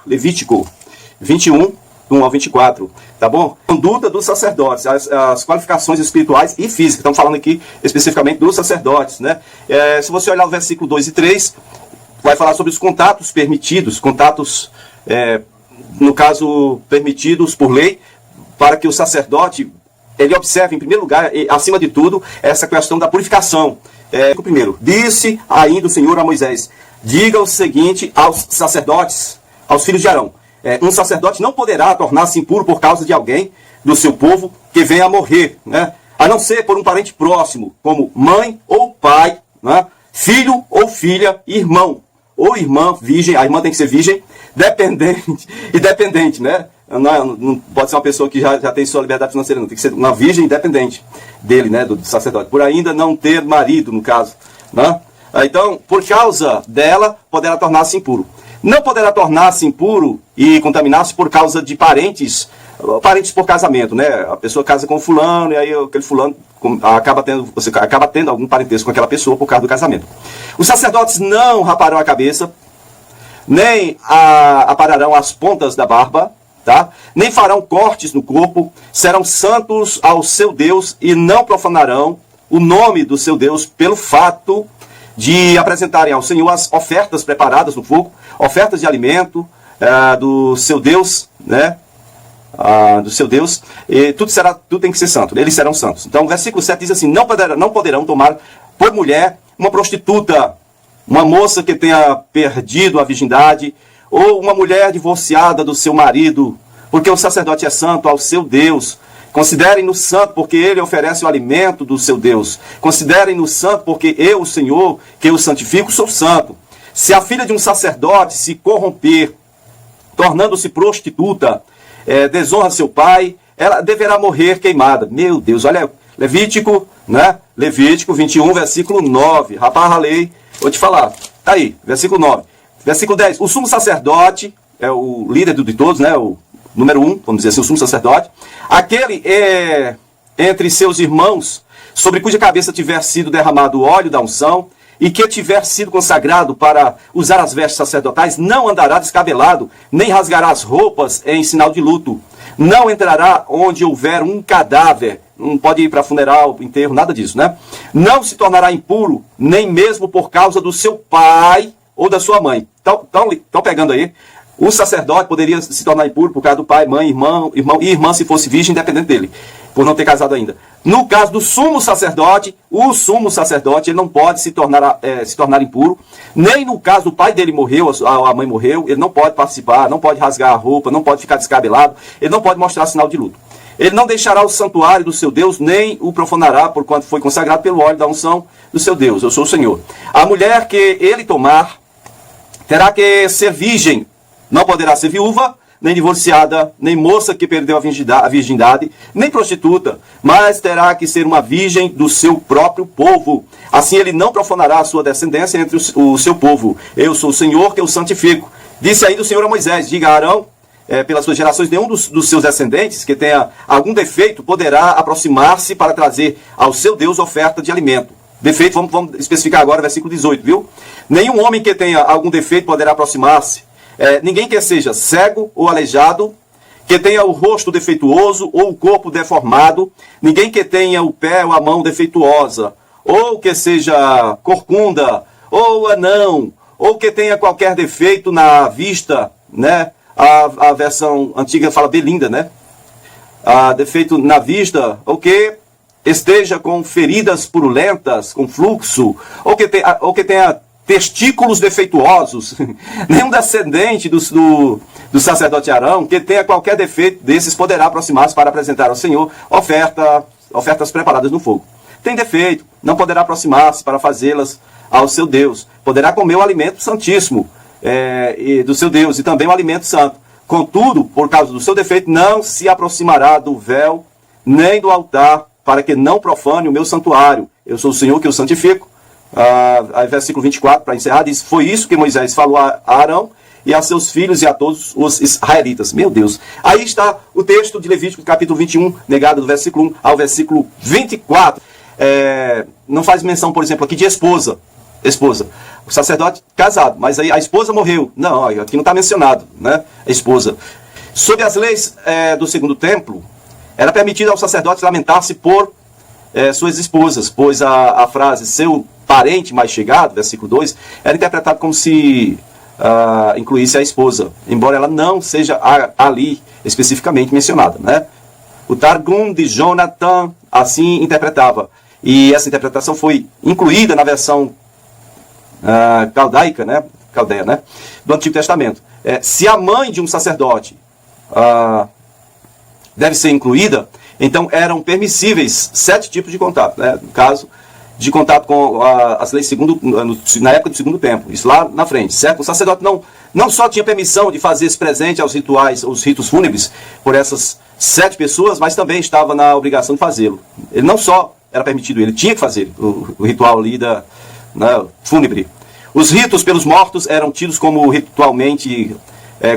Levítico 21, 1 ao 24, tá bom? Conduta dos sacerdotes, as qualificações espirituais e físicas. Estamos falando aqui especificamente dos sacerdotes, né? Se você olhar o versículo 2 e 3, vai falar sobre os contatos permitidos, no caso, permitidos por lei, para que o sacerdote, ele observe, em primeiro lugar, e, acima de tudo, essa questão da purificação. Primeiro, disse ainda o Senhor a Moisés, diga o seguinte aos sacerdotes, aos filhos de Arão, um sacerdote não poderá tornar-se impuro por causa de alguém do seu povo que venha a morrer, né? A não ser por um parente próximo, como mãe ou pai, né? Filho ou filha, irmão ou irmã virgem, a irmã tem que ser virgem, dependente, né? Não pode ser uma pessoa que já tem sua liberdade financeira, não. Tem que ser uma virgem independente dele, né? Do sacerdote. Por ainda não ter marido, no caso, né? Então, por causa dela, poderá tornar-se impuro. Não poderá tornar-se impuro e contaminar-se por causa de parentes por casamento, né? A pessoa casa com fulano e aí aquele fulano você acaba tendo algum parentesco com aquela pessoa por causa do casamento. Os sacerdotes não raparão a cabeça, nem apararão as pontas da barba, tá? Nem farão cortes no corpo, serão santos ao seu Deus e não profanarão o nome do seu Deus pelo fato de apresentarem ao Senhor as ofertas preparadas no fogo, ofertas de alimento do seu Deus, né? Do seu Deus, e tudo tem que ser santo, eles serão santos. Então o versículo 7 diz assim, não poderão tomar por mulher uma prostituta, uma moça que tenha perdido a virgindade, ou uma mulher divorciada do seu marido, porque o sacerdote é santo ao seu Deus. Considerem-no santo, porque ele oferece o alimento do seu Deus. Considerem-no santo, porque eu, o Senhor, que o santifico, sou santo. Se a filha de um sacerdote se corromper, tornando-se prostituta, desonra seu pai, ela deverá morrer queimada. Meu Deus, olha, Levítico, né? Levítico 21, versículo 9. Rapaz, a lei, vou te falar. Tá aí, versículo 9. Versículo 10. O sumo sacerdote, é o líder de todos, né? O número 1, vamos dizer assim, o sumo sacerdote. Aquele entre seus irmãos, sobre cuja cabeça tiver sido derramado o óleo da unção, e que tiver sido consagrado para usar as vestes sacerdotais, não andará descabelado, nem rasgará as roupas em sinal de luto. Não entrará onde houver um cadáver, não pode ir para funeral, enterro, nada disso, né? Não se tornará impuro, nem mesmo por causa do seu pai ou da sua mãe. Estão pegando aí? O sacerdote poderia se tornar impuro por causa do pai, mãe, irmão e irmã, se fosse virgem, independente dele, por não ter casado ainda. No caso do sumo sacerdote, o sumo sacerdote ele não pode se tornar impuro, nem no caso do pai dele morreu, a mãe morreu, ele não pode participar, não pode rasgar a roupa, não pode ficar descabelado, ele não pode mostrar sinal de luto. Ele não deixará o santuário do seu Deus, nem o profanará, porquanto foi consagrado pelo óleo da unção do seu Deus. Eu sou o Senhor. A mulher que ele tomar terá que ser virgem, não poderá ser viúva, nem divorciada, nem moça que perdeu a virgindade, nem prostituta, mas terá que ser uma virgem do seu próprio povo. Assim ele não profanará a sua descendência entre o seu povo. Eu sou o Senhor que o santifico. Disse ainda o Senhor a Moisés, diga a Arão, pelas suas gerações, nenhum dos seus descendentes que tenha algum defeito poderá aproximar-se para trazer ao seu Deus oferta de alimento. Defeito, vamos especificar agora, versículo 18, viu? Nenhum homem que tenha algum defeito poderá aproximar-se. Ninguém que seja cego ou aleijado, que tenha o rosto defeituoso ou o corpo deformado, ninguém que tenha o pé ou a mão defeituosa, ou que seja corcunda, ou anão, ou que tenha qualquer defeito na vista, né? A versão antiga fala belinda, né? Defeito na vista, ou que esteja com feridas purulentas, com fluxo, ou que tenha testículos defeituosos, nenhum descendente do sacerdote Arão que tenha qualquer defeito desses poderá aproximar-se para apresentar ao Senhor ofertas preparadas no fogo. Tem defeito, não poderá aproximar-se para fazê-las ao seu Deus. Poderá comer o alimento santíssimo do seu Deus e também o alimento santo. Contudo, por causa do seu defeito, não se aproximará do véu nem do altar, para que não profane o meu santuário. Eu sou o Senhor que o santifico. Versículo 24, para encerrar, diz, foi isso que Moisés falou a Arão e a seus filhos e a todos os israelitas. Meu Deus. Aí está o texto de Levítico, capítulo 21, negado do versículo 1 ao versículo 24. Não faz menção, por exemplo, aqui de esposa. esposa. O sacerdote casado, mas aí a esposa morreu. Não, aqui não está mencionado, né? A esposa. Sob as leis do Segundo Templo, era permitido ao sacerdote lamentar-se por suas esposas, pois a frase seu parente mais chegado, versículo 2, era interpretado como se incluísse a esposa, embora ela não seja ali especificamente mencionada, né? O Targum de Jonathan assim interpretava, e essa interpretação foi incluída na versão caldeia, né, do Antigo Testamento. Se a mãe de um sacerdote deve ser incluída, então eram permissíveis 7 tipos de contato, né? No caso de contato com as leis na época do Segundo Templo, isso lá na frente, certo? O sacerdote não só tinha permissão de fazer esse presente aos rituais, os ritos fúnebres, por essas 7 pessoas, mas também estava na obrigação de fazê-lo. Ele não só era permitido, ele tinha que fazer o ritual ali fúnebre. Os ritos pelos mortos eram tidos como ritualmente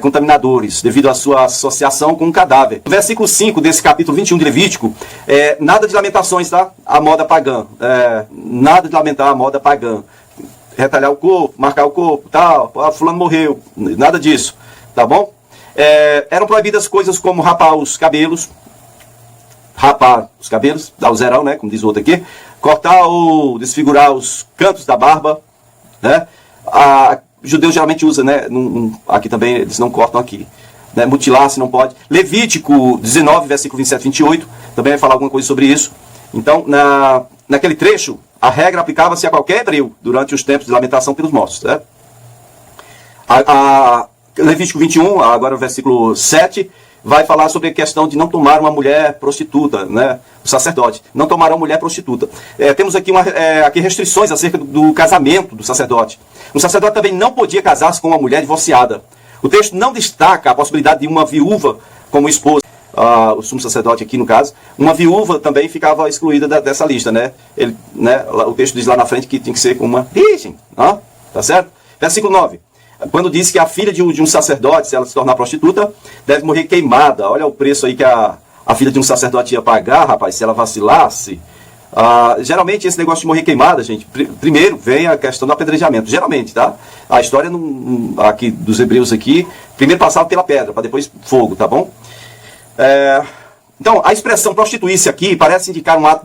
contaminadores, devido à sua associação com um cadáver. No versículo 5 desse capítulo 21 de Levítico, nada de lamentações, tá? A moda pagã. Nada de lamentar a moda pagã. Retalhar o corpo, marcar o corpo, tal, fulano morreu, nada disso, tá bom? Eram proibidas coisas como rapar os cabelos, dar o zerão, né, como diz o outro aqui, cortar ou desfigurar os cantos da barba, né? Os judeus geralmente usam, né? Aqui também eles não cortam aqui, né? Mutilar se não pode. Levítico 19, versículo 27 e 28, também vai falar alguma coisa sobre isso. Então, naquele trecho, a regra aplicava-se a qualquer hebreu durante os tempos de lamentação pelos mortos, né? Levítico 21, agora o versículo 7, vai falar sobre a questão de não tomar uma mulher prostituta, né? O sacerdote não tomará uma mulher prostituta. Temos aqui, aqui restrições acerca do casamento do sacerdote. Um sacerdote também não podia casar-se com uma mulher divorciada. O texto não destaca a possibilidade de uma viúva como esposa. O sumo sacerdote aqui, no caso, uma viúva também ficava excluída dessa lista, né? O texto diz lá na frente que tem que ser com uma virgem, tá certo? Versículo 9. Quando diz que a filha de um sacerdote, se ela se tornar prostituta, deve morrer queimada. Olha o preço aí que a filha de um sacerdote ia pagar, rapaz, se ela vacilasse. Geralmente esse negócio de morrer queimada, gente, primeiro vem a questão do apedrejamento, geralmente, tá? A história aqui dos hebreus aqui, primeiro passava pela pedra, para depois fogo, tá bom? Então, a expressão prostituir-se aqui parece indicar um ato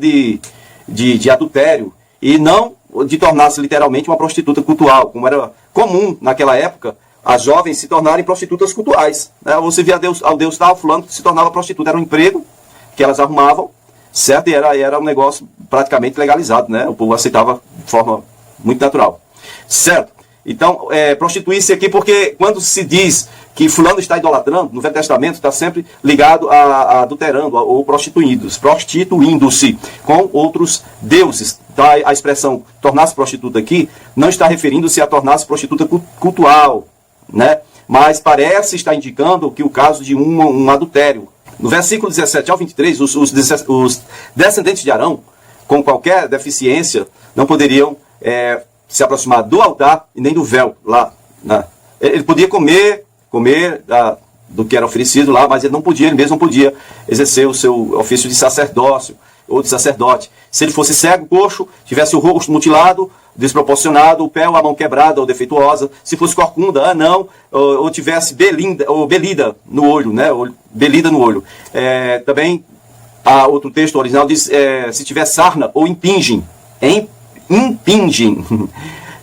de adultério e não de tornar-se literalmente uma prostituta cultual, como era comum naquela época, as jovens se tornarem prostitutas cultuais, né? Você via ao Deus tal, fulano se tornava prostituta, era um emprego que elas arrumavam, certo? E era um negócio praticamente legalizado, né? O povo aceitava de forma muito natural, certo? Então, prostituir-se aqui, porque quando se diz que fulano está idolatrando, no Velho Testamento está sempre ligado a adulterando ou prostituindo-se com outros deuses. Então, a expressão tornar-se prostituta aqui não está referindo-se a tornar-se prostituta cultual, né? Mas parece estar indicando que o caso de um adultério. No versículo 17 ao 23, os descendentes de Arão, com qualquer deficiência, não poderiam se aproximar do altar e nem do véu lá, né? Ele podia comer do que era oferecido lá, mas ele mesmo não podia exercer o seu ofício de sacerdócio ou de sacerdote. Se ele fosse cego, coxo, tivesse o rosto mutilado, desproporcionado, o pé ou a mão quebrada ou defeituosa, se fosse corcunda, ou tivesse belida no olho, né? Belida no olho. Também, outro texto original diz, se tiver sarna ou impingem. Impingem.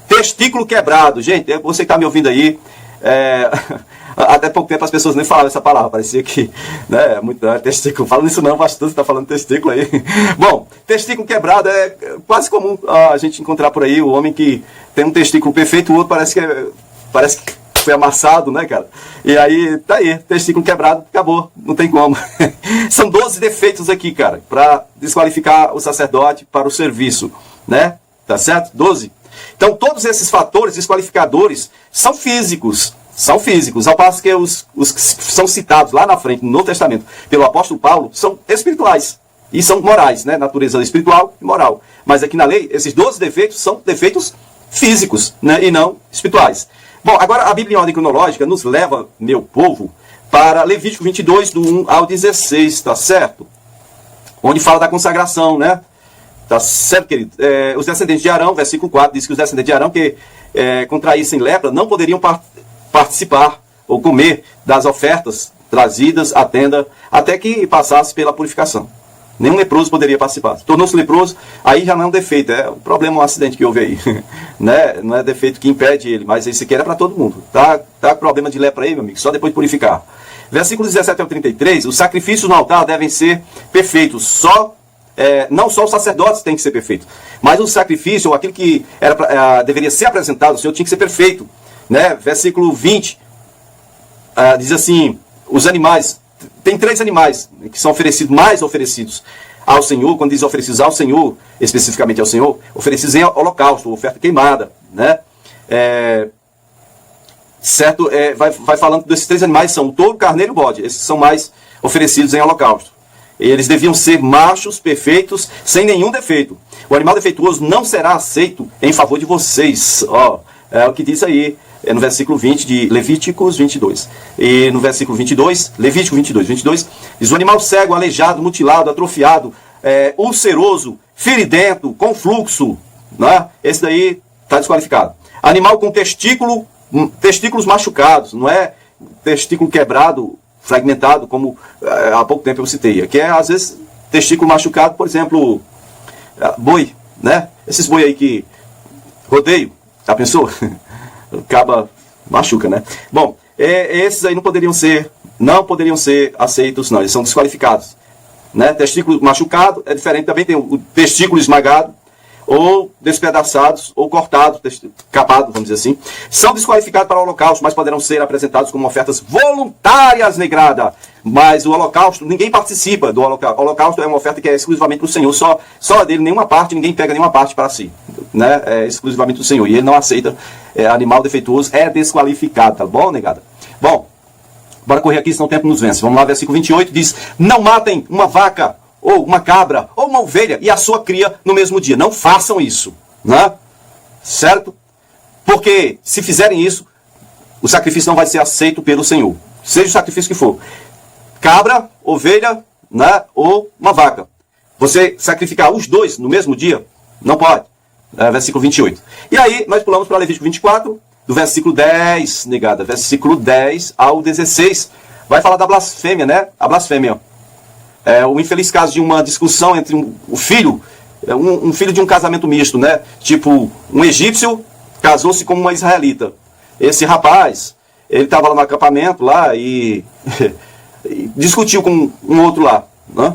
Testículo quebrado. Gente, você que está me ouvindo aí, até pouco tempo as pessoas nem falavam essa palavra, parecia que, né, testículo, falando isso não, pastor, você está falando testículo aí. Bom, testículo quebrado é quase comum a gente encontrar por aí, o homem que tem um testículo perfeito, o outro parece que foi amassado, né, cara? E aí, tá aí, testículo quebrado, acabou, não tem como. São 12 defeitos aqui, cara, para desqualificar o sacerdote para o serviço, né? Tá certo? 12. Então, todos esses fatores desqualificadores são físicos, ao passo que os que são citados lá na frente, no Novo Testamento, pelo apóstolo Paulo, são espirituais e são morais, né? Natureza espiritual e moral. Mas aqui na lei, esses 12 defeitos são defeitos físicos, né? E não espirituais. Bom, agora a Bíblia em ordem cronológica nos leva, meu povo, para Levítico 22, do 1 ao 16, tá certo? Onde fala da consagração, né? Tá certo, querido? Os descendentes de Arão, versículo 4, diz que os descendentes de Arão que contraíssem lepra não poderiam participar ou comer das ofertas trazidas à tenda até que passasse pela purificação. Nenhum leproso poderia participar. Tornou-se leproso, aí já não é um defeito, é um problema, um acidente que houve aí. Né? Não é defeito que impede ele, mas esse aqui era para todo mundo. Tá com problema de lepra aí, meu amigo, só depois de purificar. Versículos 17 ao 33, os sacrifícios no altar devem ser perfeitos, não só os sacerdotes têm que ser perfeitos, mas o sacrifício, ou aquilo que deveria ser apresentado ao Senhor, tinha que ser perfeito. Né? Versículo 20, diz assim, os animais, tem 3 animais que são mais oferecidos ao Senhor, quando diz oferecidos ao Senhor, especificamente ao Senhor, oferecidos em holocausto, oferta queimada, né? Certo? Vai falando desses 3 animais, são o touro, o carneiro e o bode, esses são mais oferecidos em holocausto. Eles deviam ser machos, perfeitos, sem nenhum defeito. O animal defeituoso não será aceito em favor de vocês. É o que diz aí, no versículo 20 de Levíticos 22. E no versículo 22, Levítico 22, diz: o animal cego, aleijado, mutilado, atrofiado, ulceroso, feridento, com fluxo, né? Esse daí está desqualificado. Animal com testículos machucados, não é testículo quebrado, fragmentado, como há pouco tempo eu citei. Que às vezes, testículo machucado, por exemplo, boi, né? Esses boi aí que rodeio, já pensou? Acaba, machuca, né? Bom, esses aí não poderiam ser aceitos, não. Eles são desqualificados. Né? Testículo machucado é diferente. Também tem o testículo esmagado, ou despedaçados, ou cortados, capado, vamos dizer assim. São desqualificados para o holocausto, mas poderão ser apresentados como ofertas voluntárias, negrada. Mas o holocausto, ninguém participa do holocausto. O holocausto é uma oferta que é exclusivamente do Senhor, só dele, nenhuma parte, ninguém pega nenhuma parte para si. Né? É exclusivamente do Senhor. E ele não aceita animal defeituoso, é desqualificado, tá bom, negada? Bom, bora correr aqui, senão o tempo nos vence. Vamos lá, versículo 28 diz: não matem uma vaca, ou uma cabra, ou uma ovelha, e a sua cria no mesmo dia. Não façam isso, né? Certo? Porque se fizerem isso, o sacrifício não vai ser aceito pelo Senhor. Seja o sacrifício que for. Cabra, ovelha, né? Ou uma vaca. Você sacrificar os dois no mesmo dia, não pode. Versículo 28. E aí, nós pulamos para Levítico 24, do versículo 10, negada. Versículo 10 ao 16. Vai falar da blasfêmia, né? A blasfêmia. O infeliz caso de uma discussão entre um filho de um casamento misto, né? Tipo, um egípcio casou-se com uma israelita. Esse rapaz, ele estava lá no acampamento lá e discutiu com um outro lá, né?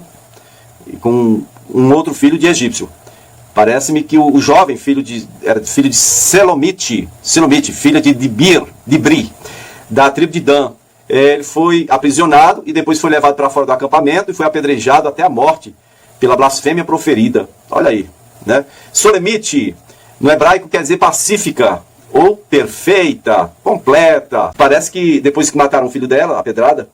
E com um outro filho de egípcio. Parece-me que o jovem era filho de Selomite, filha de Dibri, da tribo de Dan. Ele foi aprisionado e depois foi levado para fora do acampamento e foi apedrejado até a morte pela blasfêmia proferida. Olha aí, né? Solemite, no hebraico, quer dizer pacífica, ou perfeita, completa. Parece que depois que mataram o filho dela, a pedrada,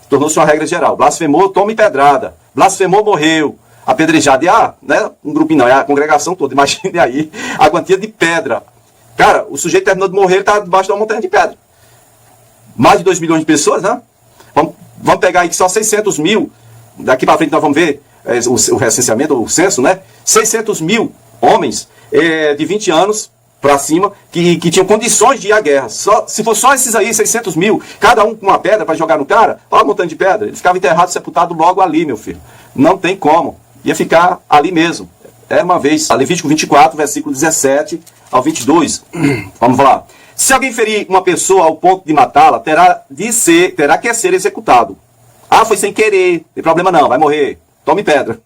tornou-se uma regra geral. Blasfemou, tome pedrada. Blasfemou, morreu. Apedrejado. E né? Um grupinho não, é a congregação toda. Imagine aí a quantia de pedra. Cara, o sujeito terminou de morrer, ele está debaixo de uma montanha de pedra. Mais de 2 milhões de pessoas, né? Vamos pegar aí que só 600 mil, daqui para frente nós vamos ver o recenseamento, o censo, né? 600 mil homens de 20 anos para cima que tinham condições de ir à guerra. Se for só esses aí, 600 mil, cada um com uma pedra para jogar no cara, olha a montanha de pedra, ele ficava enterrado, sepultado logo ali, meu filho. Não tem como. Ia ficar ali mesmo. Era uma vez, Levítico 24, versículo 17 ao 22. Vamos lá. Se alguém ferir uma pessoa ao ponto de matá-la, terá que ser executado. Foi sem querer, não tem problema não, vai morrer. Tome pedra.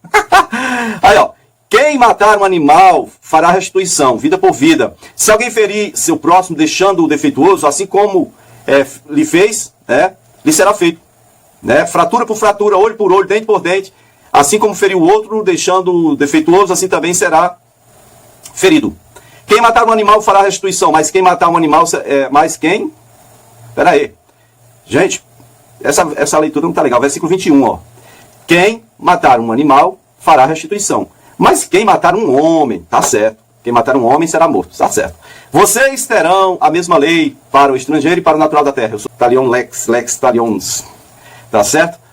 Aí, ó. Quem matar um animal fará restituição, vida por vida. Se alguém ferir seu próximo deixando-o defeituoso, assim como lhe fez, lhe será feito. Né? Fratura por fratura, olho por olho, dente por dente. Assim como feriu o outro, deixando-o defeituoso, assim também será ferido. Quem matar um animal fará restituição, mas quem matar um animal... mas quem? Espera aí. Gente, essa leitura não está legal. Versículo 21, ó. Quem matar um animal fará restituição. Mas quem matar um homem, tá certo. Quem matar um homem será morto, tá certo. Vocês terão a mesma lei para o estrangeiro e para o natural da terra. Eu sou talion lex talionis. Tá certo?